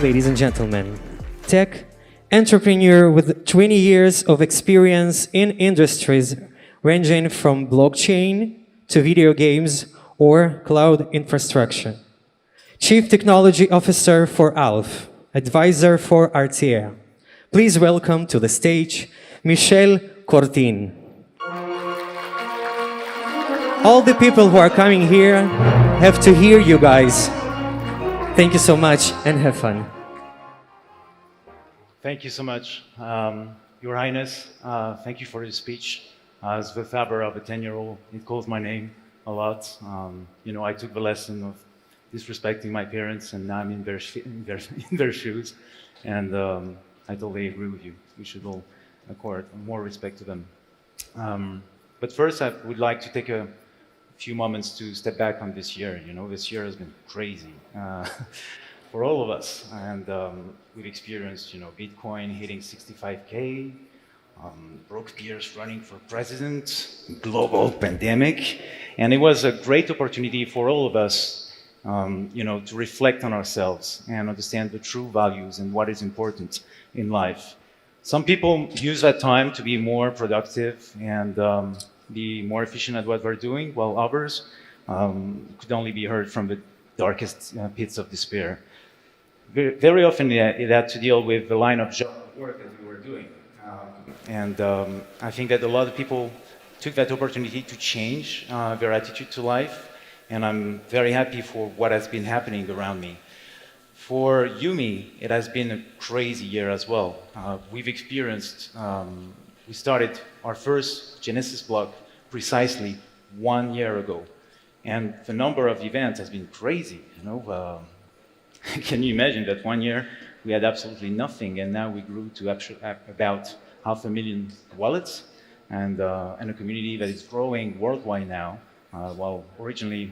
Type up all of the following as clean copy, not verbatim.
Ladies and gentlemen, tech entrepreneur with 20 years of experience in industries ranging from blockchain to video games or cloud infrastructure. Chief Technology Officer for ALF, Advisor for RTA. Please welcome to the stage Michel Courtine. All the people who are coming here have to hear you guys. Thank you so much and have fun. Thank you so much, Your Highness. Thank you for your speech. As the father of a 10-year-old, it calls my name a lot. I took the lesson of disrespecting my parents, and now I'm in their shoes. And I totally agree with you. We should all accord more respect to them. But first, I would like to take a few moments to step back on this year. This year has been crazy for all of us, and we've experienced, Bitcoin hitting 65K, broke peers running for president, global pandemic, and it was a great opportunity for all of us, to reflect on ourselves and understand the true values and what is important in life. Some people use that time to be more productive and be more efficient at what they're doing, while others could only be heard from the darkest pits of despair. Very often it had to deal with the line of job work that we were doing. I think that a lot of people took that opportunity to change their attitude to life, and I'm very happy for what has been happening around me. For UMI, it has been a crazy year as well. We've experienced, we started our first Genesis block precisely 1 year ago, and the number of events has been crazy. Can you imagine that 1 year we had absolutely nothing, and now we grew to about 500,000 wallets, and a community that is growing worldwide now, while originally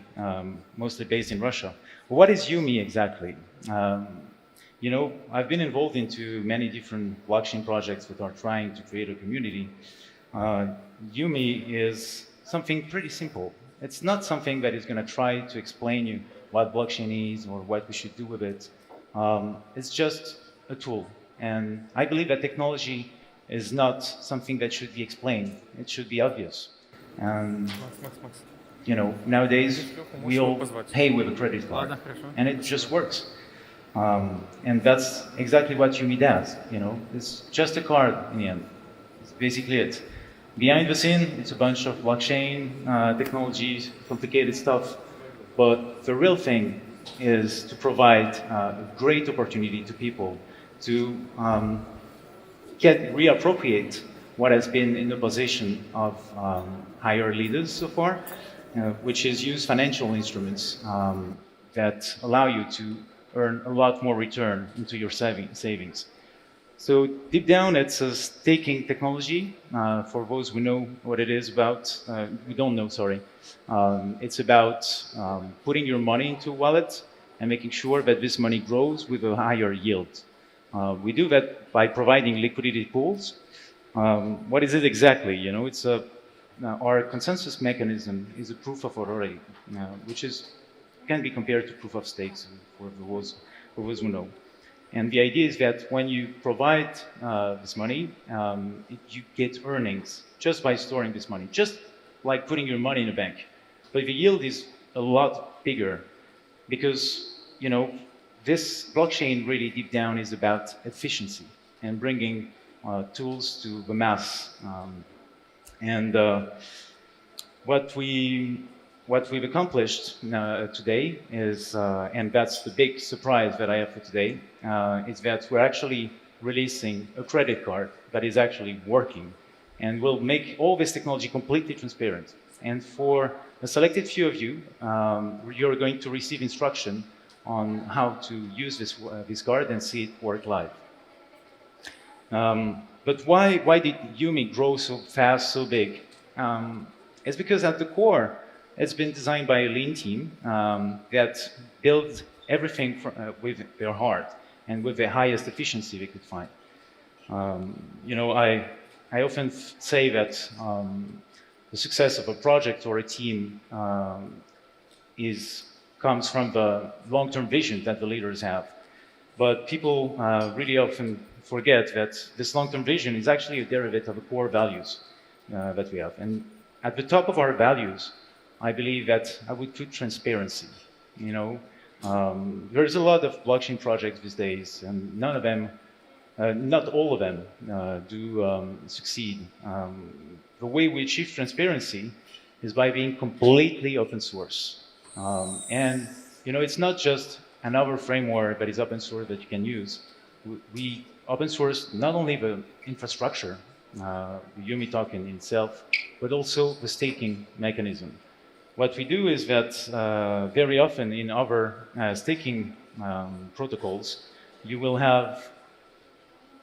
mostly based in Russia. But what is UMI exactly? I've been involved into many different blockchain projects that are trying to create a community. UMI is something pretty simple. It's not something that is going to try to explain you what blockchain is or what we should do with it. It's just a tool. And I believe that technology is not something that should be explained. It should be obvious. And, nowadays we all pay with a credit card, and it just works. And that's exactly what UMI does. It's just a card in the end. It's basically it. Behind the scene, it's a bunch of blockchain technologies, complicated stuff. But the real thing is to provide a great opportunity to people to reappropriate what has been in the possession of higher leaders so far, which is use financial instruments that allow you to earn a lot more return into your savings. So deep down, it's a staking technology. For those who know what it is about, who don't know, sorry. It's about putting your money into a wallet and making sure that this money grows with a higher yield. We do that by providing liquidity pools. What is it exactly? It's our consensus mechanism is a proof of authority, which can be compared to proof of stakes for those who know. And the idea is that when you provide this money, you get earnings just by storing this money, just like putting your money in a bank. But the yield is a lot bigger because, this blockchain really deep down is about efficiency and bringing tools to the mass. What we've accomplished today is, and that's the big surprise that I have for today, is that we're actually releasing a credit card that is actually working and will make all this technology completely transparent. And for a selected few of you, you're going to receive instruction on how to use this card and see it work live. But why did UMI grow so fast, so big? It's because at the core, it's been designed by a lean team that built everything with their heart and with the highest efficiency they could find. I often say that the success of a project or a team comes from the long-term vision that the leaders have. But people really often forget that this long-term vision is actually a derivative of the core values that we have. And at the top of our values, I believe that I would put transparency. There's a lot of blockchain projects these days, and none of them, not all of them, do succeed. The way we achieve transparency is by being completely open source. And it's not just another framework that is open source that you can use. We open source not only the infrastructure, the UMI token itself, but also the staking mechanism. What we do is that very often in other staking protocols, you will have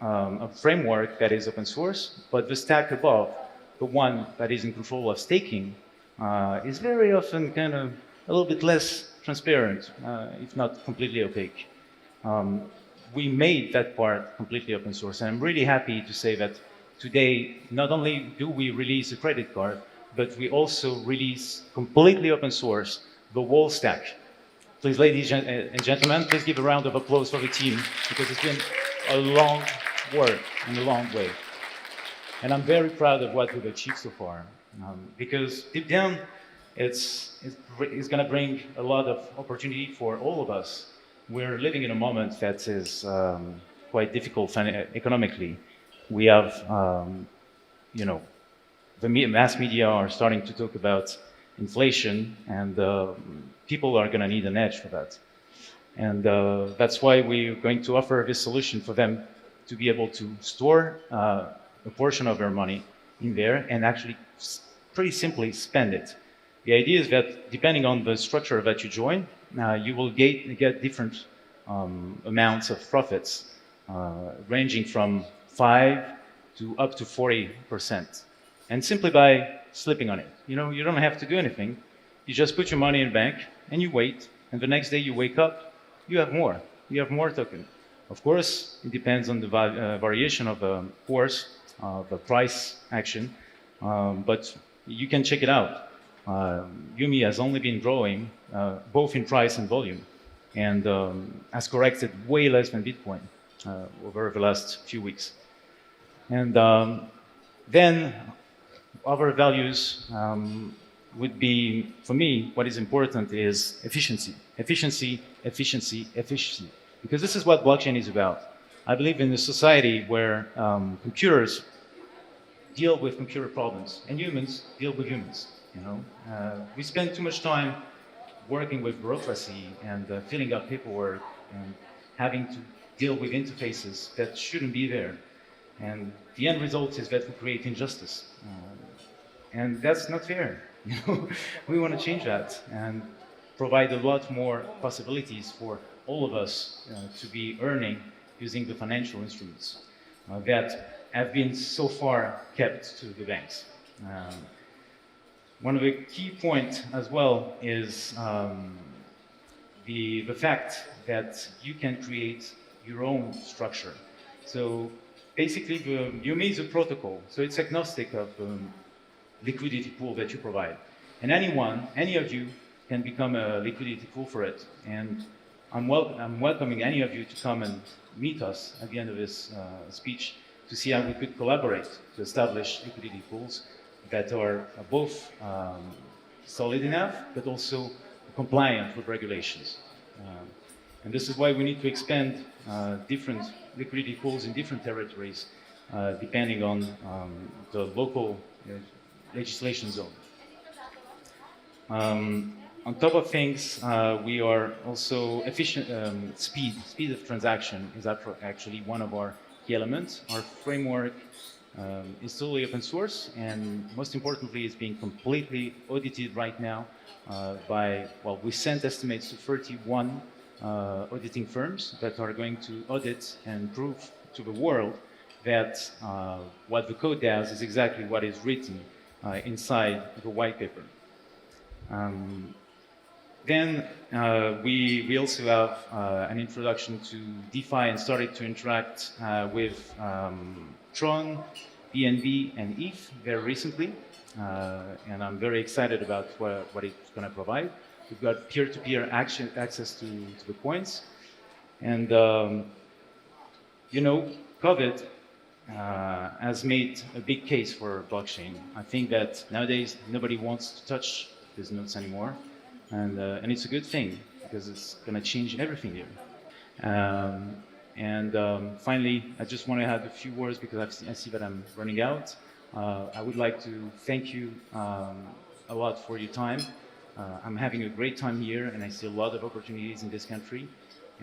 a framework that is open source, but the stack above, the one that is in control of staking, is very often kind of a little bit less transparent, if not completely opaque. We made that part completely open source, and I'm really happy to say that today, not only do we release a credit card, but we also release completely open source the whole stack. Please, ladies and gentlemen, please give a round of applause for the team, because it's been a long work and a long way. And I'm very proud of what we've achieved so far, because deep down, it's going to bring a lot of opportunity for all of us. We're living in a moment that is quite difficult economically. We have, the mass media are starting to talk about inflation, and people are going to need an edge for that. And that's why we're going to offer this solution for them to be able to store a portion of their money in there and actually pretty simply spend it. The idea is that depending on the structure that you join, you will get different amounts of profits, ranging from 5 to up to 40%. And simply by slipping on it. You don't have to do anything. You just put your money in the bank and you wait, and the next day you wake up, you have more. You have more token. Of course, it depends on the variation of the course, the price action, but you can check it out. UMI has only been growing both in price and volume, and has corrected way less than Bitcoin over the last few weeks. And then other values would be, for me, what is important is efficiency. Efficiency, efficiency, efficiency. Because this is what blockchain is about. I believe in a society where computers deal with computer problems and humans deal with humans. We spend too much time working with bureaucracy and filling up paperwork and having to deal with interfaces that shouldn't be there. And the end result is that we create injustice. And that's not fair. We want to change that and provide a lot more possibilities for all of us to be earning using the financial instruments that have been so far kept to the banks. One of the key points as well is the fact that you can create your own structure. So basically, the UMI is a protocol, so it's agnostic of the liquidity pool that you provide. And any of you can become a liquidity pool for it. And I'm welcoming any of you to come and meet us at the end of this speech to see how we could collaborate to establish liquidity pools that are both solid enough, but also compliant with regulations. And this is why we need to expand different liquidity pools in different territories, depending on the local legislation zone. On top of things, we are also efficient. Speed of transaction is actually one of our key elements. Our framework is totally open source, and most importantly, is being completely audited right now by, well, we sent estimates to 31 auditing firms that are going to audit and prove to the world that what the code does is exactly what is written inside the white paper. Then we also have an introduction to DeFi and started to interact with Tron, BNB, and ETH very recently. And I'm very excited about what it's going to provide. We've got peer-to-peer access to the coins. And, you know, COVID has made a big case for blockchain. I think that nowadays nobody wants to touch these nodes anymore. And it's a good thing because it's going to change everything here. Finally, I just want to add a few words because I see that I'm running out. I would like to thank you a lot for your time. I'm having a great time here and I see a lot of opportunities in this country.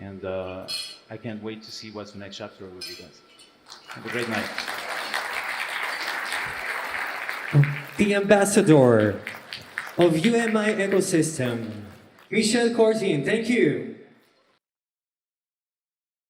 And I can't wait to see what's the next chapter with you guys. Have a great night. The ambassador of UMI ecosystem, Michel Courtine. Thank you.